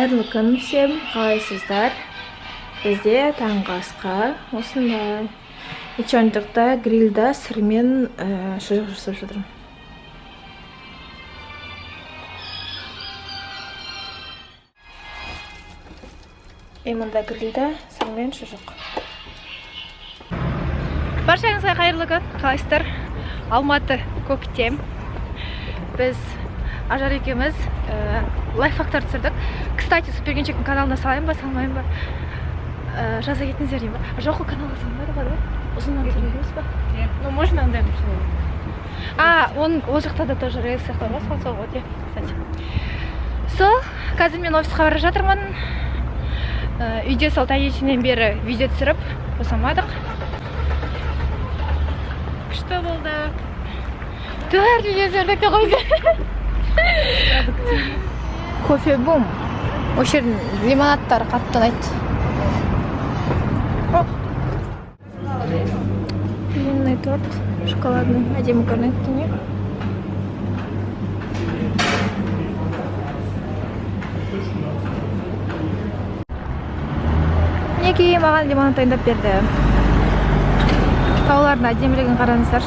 Қайырлы күн всем, қалайсыздар? Бізде таңғы асқа осындай ичондықта грильда сырмен шұжық жасап жатырмын. Мында грильда сырмен шұжық. Баршаңызға қайырлы күн, қалайсыздар? Алматы көктем. Біз Ажар екеуміз лайфхактар түсірдік. Кстати, Супергенчектің каналына салайын ба, салмайын ба? Жаза кетіңіздер деймін ба? Жоқ, каналға салмайды ғой, да? Ұзыннан түсіріп емес па? Ну, можно андай ол жақта да тоже рейс сияқты ғой, спонсор ғой де, кстати. Сол, қазір мен офисқа бара жатырмын. Үйде сол таңертеңнен бері видео түсіріп, босамадық. Күшті болды. Төрт видео түсірдік те қойды. Кофе бум. Осы жердің лимонадтары қатты ұнайды. Длинный торт, шоколадный, әдемі көрінеді не? Мінекей маған лимонад дайындап берді. Таулардың әдемілігін қараңыздар.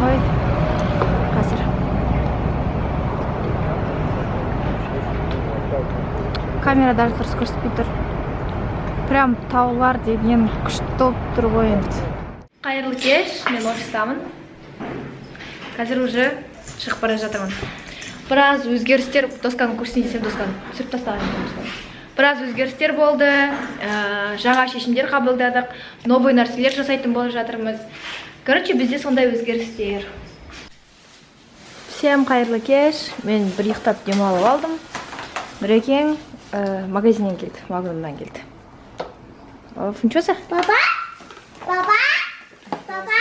Ой, қазір. Камера даже дұрыс көрсетпей тұр. Прям таулар деген күшті болып тұр ғой енді. Қайырлы кеш, мен офистамын. Қазір уже шығып бара жатырмын. Біраз өзгерістер, досканың көрсін десем досканы түсіріп тастаған. Біраз өзгерістер болды, жаңа шешімдер қабылдадық, новый нәрселер жасайтын болып жатырмыз. Короче, бізде сондай өзгерістер. Всем қайырлы кеш, мен бір ұйықтап демалып алдым. Бірекең магазиннен келді, магазиннен келді. Фунчоса? Папа? Папа? Папа?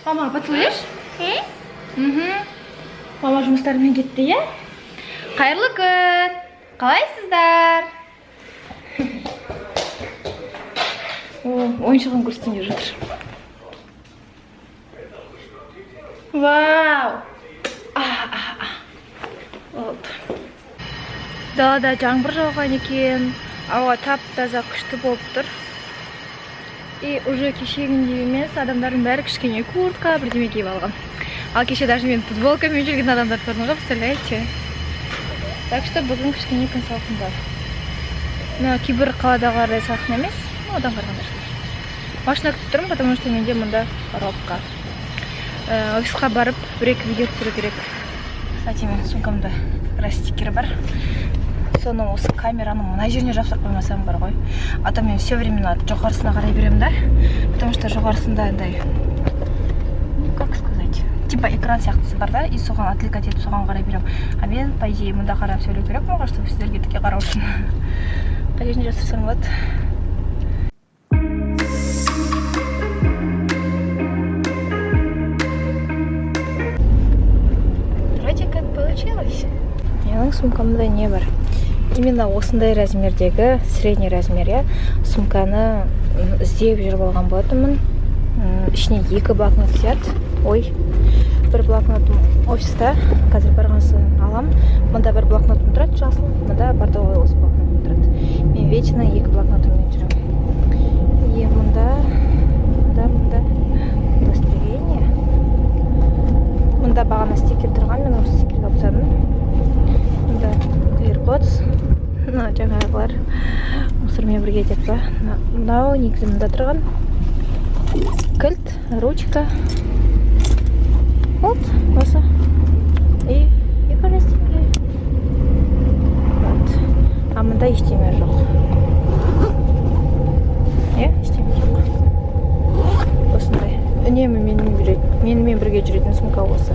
Мама, поцелуешь? Мама жұмыстарымен кетті, е? Қайырлы күн! Қалайсыздар? Ойыншығын көрсетейін деп жатыр. Вау! Далада жаңбыр жауған екен, ауа тап-таза күшті болып тұр. И уже кешегіндей емес, адамдардың бәрі кішкене куртка, бірдеме киіп алған. Ал кеше даже мен футболкамен жүрген адамдар көрдім ғой, представляете? Так что бүгін кішкене күн салқын бар. Но кейбір қаладағылардай салқын емес, одан қарағанда шығар. Машина күтіп тұрмын, потому что менде мұнда коробка. Офисқа барып, бір-екі видео түсіру керек. Кстати, мен сумкамда стикері бар. Соны осы камераның мына жеріне жапсырып қоймасам бар ғой. А то мен все времена жоғарысына қарай беремін да. Потому что жоғарысында андай, как сказать, типа экран сияқтысы бар да, и соған отвлекать етіп соған қарай беремін. А мен, по идее, мұнда қарап сөйлеу керек болған, чтобы сіздерге тіке қарау үшін. Қай жеріне жапсырсам болады. Вроде как получилось. Менің сумкамда не бар? Именно осындай размердегі, средний размер, сумканы іздеп жүріп алған болатынмын. Ішіне 2 блокнот сияды. Ой, бір блокнотым офиста, қазір барғансын алам. Мұнда бір блокнотым тұрады, жасыл. Мұнда бордовый осы блокнотым тұрады. Мен вечно 2 блокнотыммен жүрем. И мұнда удостоверение. Мұнда бағана стикер тұрған, мен осы стикерді алып мұнда AirPods, жаңағылар мұсырмен бірге деп па. Мынау негізі мұнда тұрған кілт, ручка. Вот, осы. И колесики. А мұнда ештеме жоқ. Ештеме жоқ. Осындай. Үнемі менімен бірге жүретін сумка осы.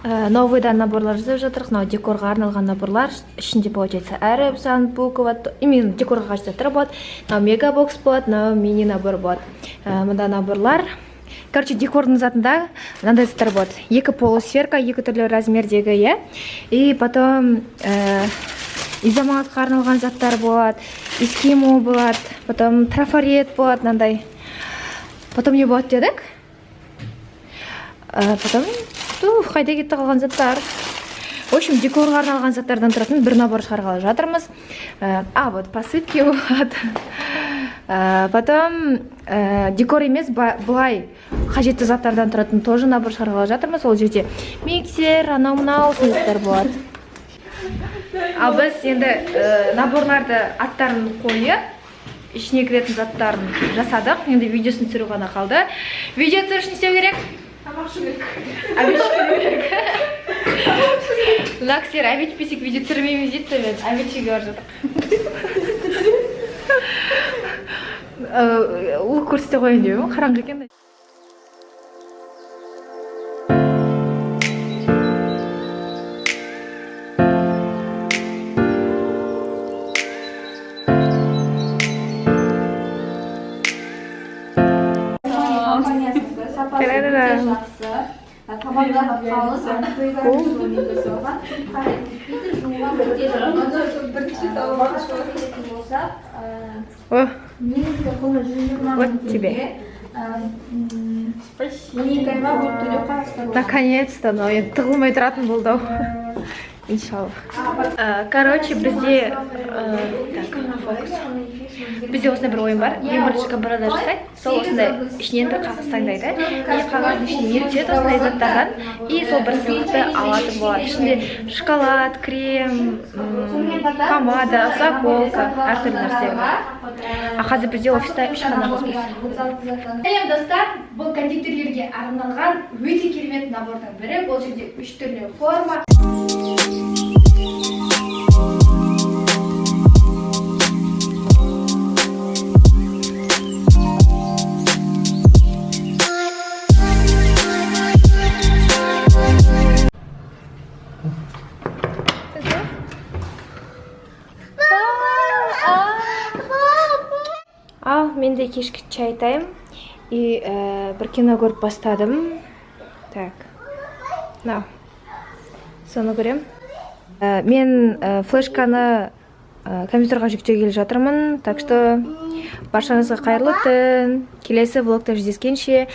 новыйдан наборлар жасап жатырмық. Мынау декорға арналған наборлар. Ішінде получается әріп сан булка болады. Именно декорға қажеттер болады. Мынау мегабокс болады, мынау мини набор болады. Мында наборлар. Короче, декордың затында мынандай заттар болады. Екі полусферка, екі түрлі размердегі, иә. И потом изоматқа арналған заттар болады. Эскимо болады. Потом трафарет болады, мынандай. Потом не болады дедік? Потом қайда кетті қалған заттар. В общем, декорға арналған заттардан тұратын бір набор шығарғалы жатырмыз. Вот посыпки болады. Потом декор емес, былай қажетті заттардан тұратын тоже набор шығарғалы жатырмыз. Ол жерде миксер, анау-мынау заттар болады. Ал біз енді наборларды аттарын қойып, ішіне кіретін заттарын жасадық. Енді видеосын түсіру ғана қалды. Видео түсіру үшін не істеу керек? Тамақ ішу керек. Әбет ішу керек. Лаксер, әбет песек видео түсірмейміз дейді, мен әбет ішуге бар жатық. Ол көрсете қойын деу, қараңғы екен. Вот тебе. Наконец-то, но енді тығылмай тұратын болды. Иншаллах. Короче, бізде фокус. Бізде осындай бір ойын бар. Ең бірінші камерада жасайды. Сол осындай ішінен бір қағаз таңдайды. И қағаздың ішіне не түседі осындай заттардан. И сол бір сыйлықты алатын болады. Ішінде шоколад, крем, помада, заколка, әртүрлі нәрсе бар. Қазір бізде офиста үш қана қыз бар. Сәлем достар, бұл кондитерлерге арналған өте керемет набордың бірі. Бұл жерде үш түрлі форма. Мен де кешкі чай тайым. И бір кино көріп бастадым. Так. Мынау. Соны көрем. Мен флешканы компьютерға жүктеуге келе жатырмын. Так что баршаңызға қайырлы түн. Келесі влогта жүздескенше.